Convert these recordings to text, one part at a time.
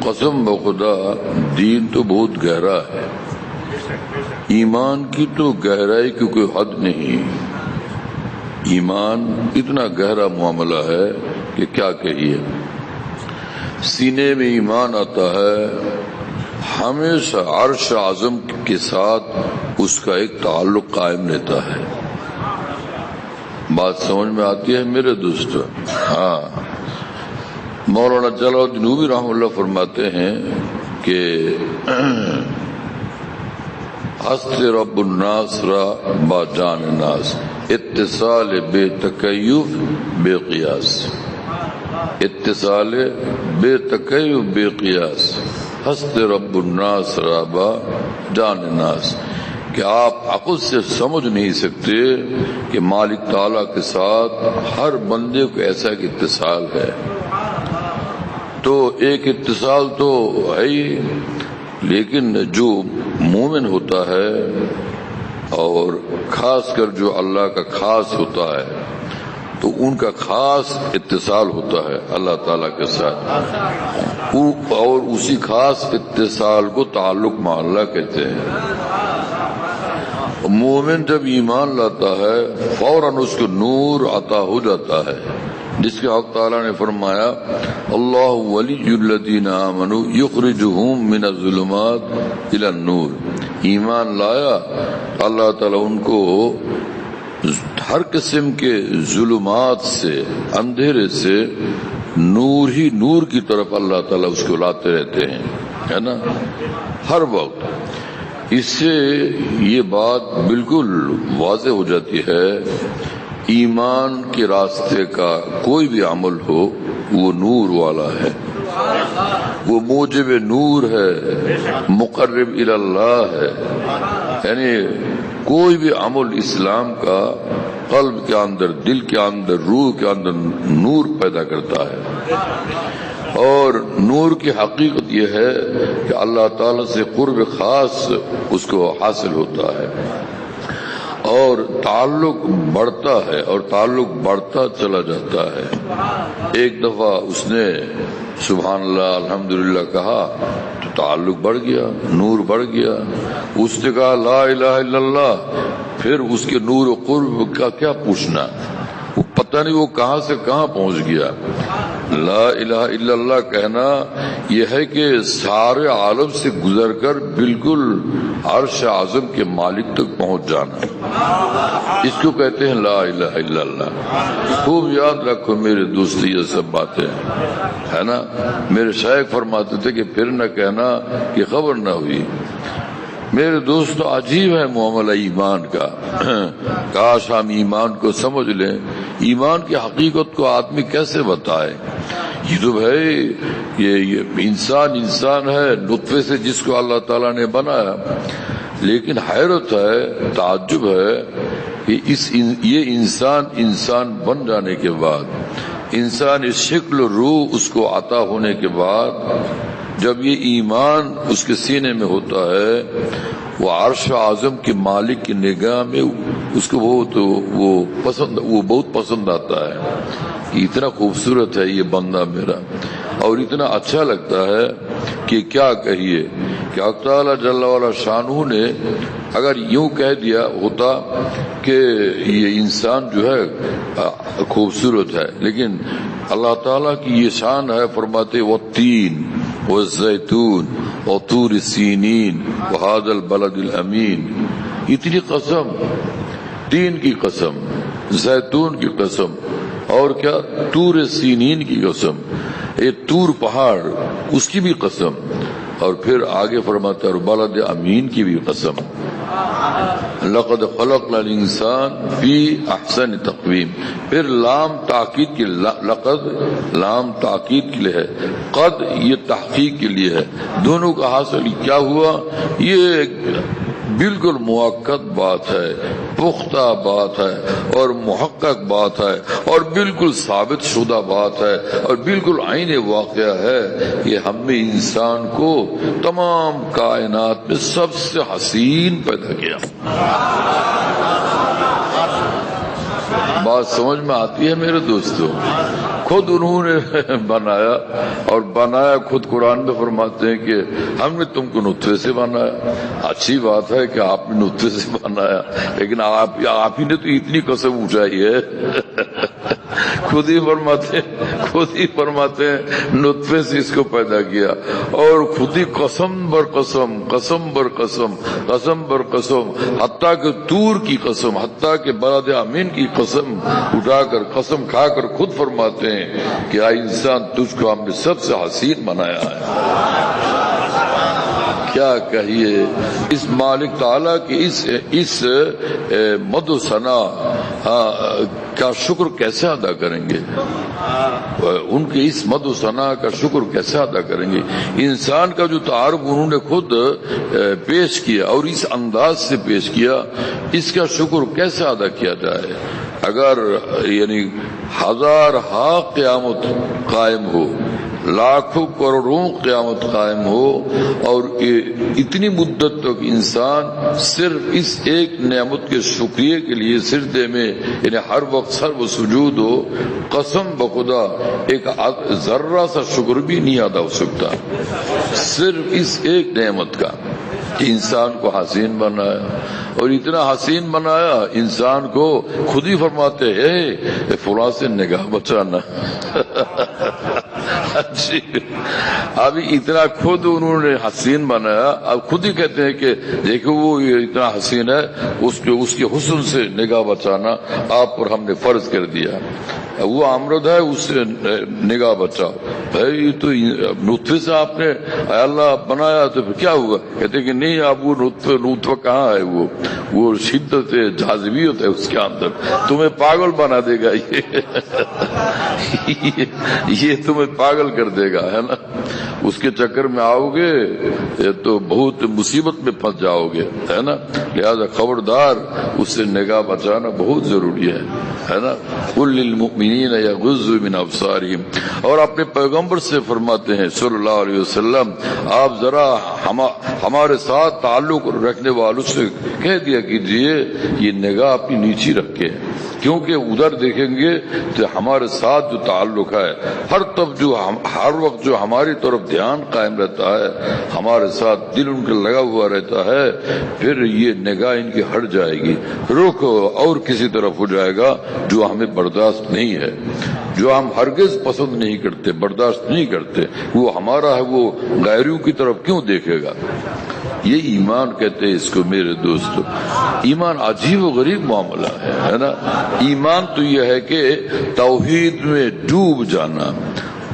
قسم بخدا دین تو بہت گہرا ہے، ایمان کی تو گہرائی کی کوئی حد نہیں. ایمان اتنا گہرا معاملہ ہے کہ کیا کہیے. سینے میں ایمان آتا ہے، ہمیشہ عرش اعظم کے ساتھ اس کا ایک تعلق قائم رہتا ہے. بات سمجھ میں آتی ہے میرے دوستو؟ ہاں. مولانا جلال الدین رومی رحمہ اللہ فرماتے ہیں کہ ہست رب الناس را با جان الناس، اتصال بے تکیف بے قیاس. اتصال بے تکیف بے قیاس، ہست رب الناس را با جان الناس، کہ آپ عقل سے سمجھ نہیں سکتے کہ مالک تعالیٰ کے ساتھ ہر بندے کو ایسا ایک اتصال ہے. تو ایک اتصال تو ہے ہی، لیکن جو مومن ہوتا ہے اور خاص کر جو اللہ کا خاص ہوتا ہے تو ان کا خاص اتصال ہوتا ہے اللہ تعالیٰ کے ساتھ، اور اسی خاص اتصال کو تعلق مع اللہ کہتے ہیں. مومن جب ایمان لاتا ہے فوراً اس کو نور عطا ہو جاتا ہے، جس کے حق تعالیٰ نے فرمایا اللہ ولی الذین آمنوا یخرجہم من الظلمات الی النور. ایمان لایا اللہ تعالیٰ ان کو ہر قسم کے ظلمات سے، اندھیرے سے نور ہی نور کی طرف اللہ تعالیٰ اس کو لاتے رہتے ہیں، ہے نا، ہر وقت. اس سے یہ بات بالکل واضح ہو جاتی ہے ایمان کے راستے کا کوئی بھی عمل ہو وہ نور والا ہے، وہ موجب نور ہے، مقرب الی اللہ ہے. یعنی کوئی بھی عمل اسلام کا قلب کے اندر، دل کے اندر، روح کے اندر نور پیدا کرتا ہے. اور نور کی حقیقت یہ ہے کہ اللہ تعالی سے قرب خاص اس کو حاصل ہوتا ہے اور تعلق بڑھتا ہے، اور تعلق بڑھتا چلا جاتا ہے. ایک دفعہ اس نے سبحان اللہ الحمدللہ کہا تو تعلق بڑھ گیا، نور بڑھ گیا. اس نے کہا لا الہ الا اللہ، پھر اس کے نور و قرب کا کیا پوچھنا، وہ پتہ نہیں وہ کہاں سے کہاں پہنچ گیا. لا الہ الا اللہ کہنا یہ ہے کہ سارے عالم سے گزر کر بالکل عرش اعظم کے مالک تک پہنچ جانا، اس کو کہتے ہیں لا الہ الا اللہ. خوب یاد رکھو میرے دوست یہ سب باتیں، ہے نا. میرے شیخ فرماتے تھے کہ پھر نہ کہنا کہ خبر نہ ہوئی. میرے دوست عجیب ہے معاملہ ایمان کا. کاش ہم ایمان کو سمجھ لیں. ایمان کی حقیقت کو آدمی کیسے بتائے؟ یہ تو بھائی یہ انسان ہے نطفے سے جس کو اللہ تعالیٰ نے بنایا، لیکن حیرت ہے، تعجب ہے کہ یہ انسان بن جانے کے بعد، انسان اس شکل و روح اس کو عطا ہونے کے بعد، جب یہ ایمان اس کے سینے میں ہوتا ہے، وہ عرش اعظم کے مالک کی نگاہ میں اس کو وہ بہت پسند آتا ہے. اتنا خوبصورت ہے یہ بندہ میرا، اور اتنا اچھا لگتا ہے کہ کیا کہیے کہ اللہ تعالیٰ جل وعلا شانہ نے اگر یوں کہہ دیا ہوتا کہ یہ انسان جو ہے خوبصورت ہے، لیکن اللہ تعالیٰ کی یہ شان ہے، فرماتے والتین والزیتون وطور سینین وہذا البلد الامین. اتنی قسم، تین کی قسم، زیتون کی قسم، اور کیا طور سینین کی قسم، یہ طور پہاڑ اس کی بھی قسم، اور پھر آگے فرماتا ہے اور بلد امین کی بھی قسم. لقد خلقنا الانسان فی احسن تقویم. پھر لام تاکید کے، لقد لام تاکید کے لیے ہے، قد یہ تحقیق کے لیے ہے. دونوں کا حاصل کیا ہوا؟ یہ بالکل موقت بات ہے، پختہ بات ہے، اور محقق بات ہے، اور بالکل ثابت شدہ بات ہے، اور بالکل عین واقعہ ہے. یہ ہم میں انسان کو تمام کائنات میں سب سے حسین پیدا کیا. بات سمجھ میں آتی ہے میرے دوستو؟ خود انہوں نے بنایا، اور بنایا خود قرآن میں فرماتے ہیں کہ ہم نے تم کو نطفے سے بنایا۔ اچھی بات ہے کہ آپ نے نطفے سے بنایا، لیکن آپ ہی نے تو اتنی قسم اٹھائی ہے خود ہی فرماتے ہیں نطفے سے اس کو پیدا کیا، اور خود ہی قسم بر قسم حتیٰ کہ طور کی قسم، حتیٰ کہ بلد امین کی قسم اٹھا کر، قسم کھا کر خود فرماتے ہیں کہ آئی انسان تجھ کو ہم نے سب سے حسین بنایا ہے۔ کیا کہیے اس مالک تعالیٰ کی اس مد و ثنا کا شکر کیسے ادا کریں گے؟ ان کے اس مد و ثنا کا شکر کیسے ادا کریں گے؟ انسان کا جو تعارف انہوں نے خود پیش کیا اور اس انداز سے پیش کیا، اس کا شکر کیسے ادا کیا جائے؟ اگر یعنی ہزارہا قیامت قائم ہو، لاکھوں کروڑوں قیامت قائم ہو، اور اتنی مدت تک انسان صرف اس ایک نعمت کے شکریہ کے لیے سجدے میں یعنی ہر وقت سر و سجود ہو، قسم بخدا ایک ذرہ سا شکر بھی نہیں ادا ہو سکتا صرف اس ایک نعمت کا کہ انسان کو حسین بنایا، اور اتنا حسین بنایا انسان کو خود ہی فرماتے ہیں فلاں سے نگاہ بچانا ابھی اتنا خود انہوں نے حسین بنایا، اب خود ہی کہتے ہیں کہ دیکھو وہ اتنا حسین ہے، اس کے حسن سے نگاہ بچانا آپ پر ہم نے فرض کر دیا۔ وہ امرد ہے، اس سے نگاہ بچاؤ۔ بھائی تو نطفے سے آپ نے اے اللہ بنایا تو پھر کیا ہوگا؟ کہتے کہ نہیں، اب وہ نطفہ کہاں ہے، وہ شدت جاذبیت ہے اس کے اندر، تمہیں پاگل بنا دے گا یہ تمہیں پاگل کر دے گا، ہے نا؟ اس کے چکر میں آؤ گے تو بہت مصیبت میں پھنس جاؤ گے، ہے نا؟ لہذا خبردار، اس سے نگاہ بچانا بہت ضروری ہے نا؟ قل للمؤمنین یغضوا من ابصارہم، اور اپنے پیغمبر سے فرماتے ہیں صلی اللہ علیہ وسلم، آپ ذرا ہمارے ساتھ تعلق رکھنے والوں سے کہہ دیا کیجئے یہ نگاہ اپنی نیچی رکھے، کیونکہ ادھر دیکھیں گے تو ہمارے ساتھ جو تعلق ہے، ہر وقت جو ہماری طرف دھیان قائم رہتا ہے، ہمارے ساتھ دل ان کا لگا ہوا رہتا ہے، پھر یہ نگاہ ان کی ہٹ جائے گی، رخ اور کسی طرف ہو جائے گا جو ہمیں برداشت نہیں ہے، جو ہم ہرگز پسند نہیں کرتے، برداشت نہیں کرتے، وہ ہمارا ہے، وہ غیروں کی طرف کیوں دیکھے گا؟ یہ ایمان کہتے ہیں اس کو میرے دوستو۔ ایمان عجیب و غریب معاملہ ہے نا؟ ایمان تو یہ ہے کہ توحید میں ڈوب جانا،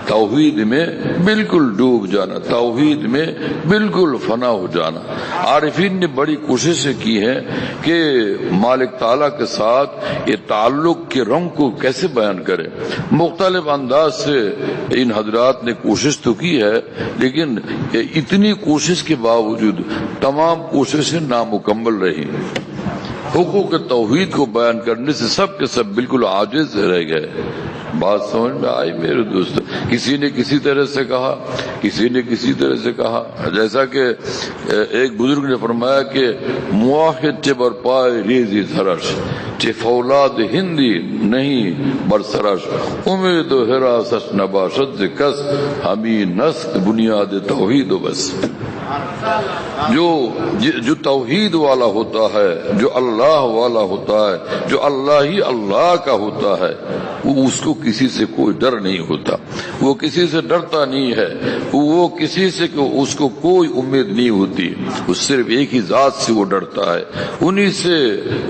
توحید میں بالکل ڈوب جانا، توحید میں بالکل فنا ہو جانا۔ عارفین نے بڑی کوششیں کی ہیں کہ مالک تعالیٰ کے ساتھ یہ تعلق کے رنگ کو کیسے بیان کرے، مختلف انداز سے ان حضرات نے کوشش تو کی ہے، لیکن اتنی کوشش کے باوجود تمام کوششیں نامکمل رہی۔ حقوق توحید کو بیان کرنے سے سب کے سب بالکل عاجز رہ گئے۔ بات سمجھ میں آئی میرے دوست؟ کسی نے کسی طرح سے کہا، کسی نے کسی طرح سے کہا، جیسا کہ ایک بزرگ نے فرمایا کہ موحد چے بر پائے ریزی دھرش، چے فولاد ہندی نہیں برسرش، امید و حراست نباشد ز کس، ہمیں نسق بنیاد توحید و بس۔ جو توحید والا ہوتا ہے، جو اللہ والا ہوتا ہے، جو اللہ ہی اللہ کا ہوتا ہے، وہ اس کو کسی سے کوئی ڈر نہیں ہوتا، وہ کسی سے ڈرتا نہیں ہے، وہ کسی سے اس کو کوئی امید نہیں ہوتی، وہ صرف ایک ہی ذات سے وہ ڈرتا ہے، انہی سے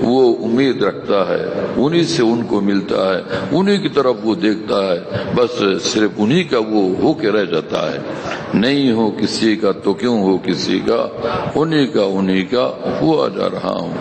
وہ امید رکھتا ہے، انہی سے ان کو ملتا ہے، انہی کی طرف وہ دیکھتا ہے، بس صرف انہی کا وہ ہو کے رہ جاتا ہے۔ نہیں ہو کسی کا تو کیوں ہو کسی کا، انہی کا ہوا جا رہا ہوں۔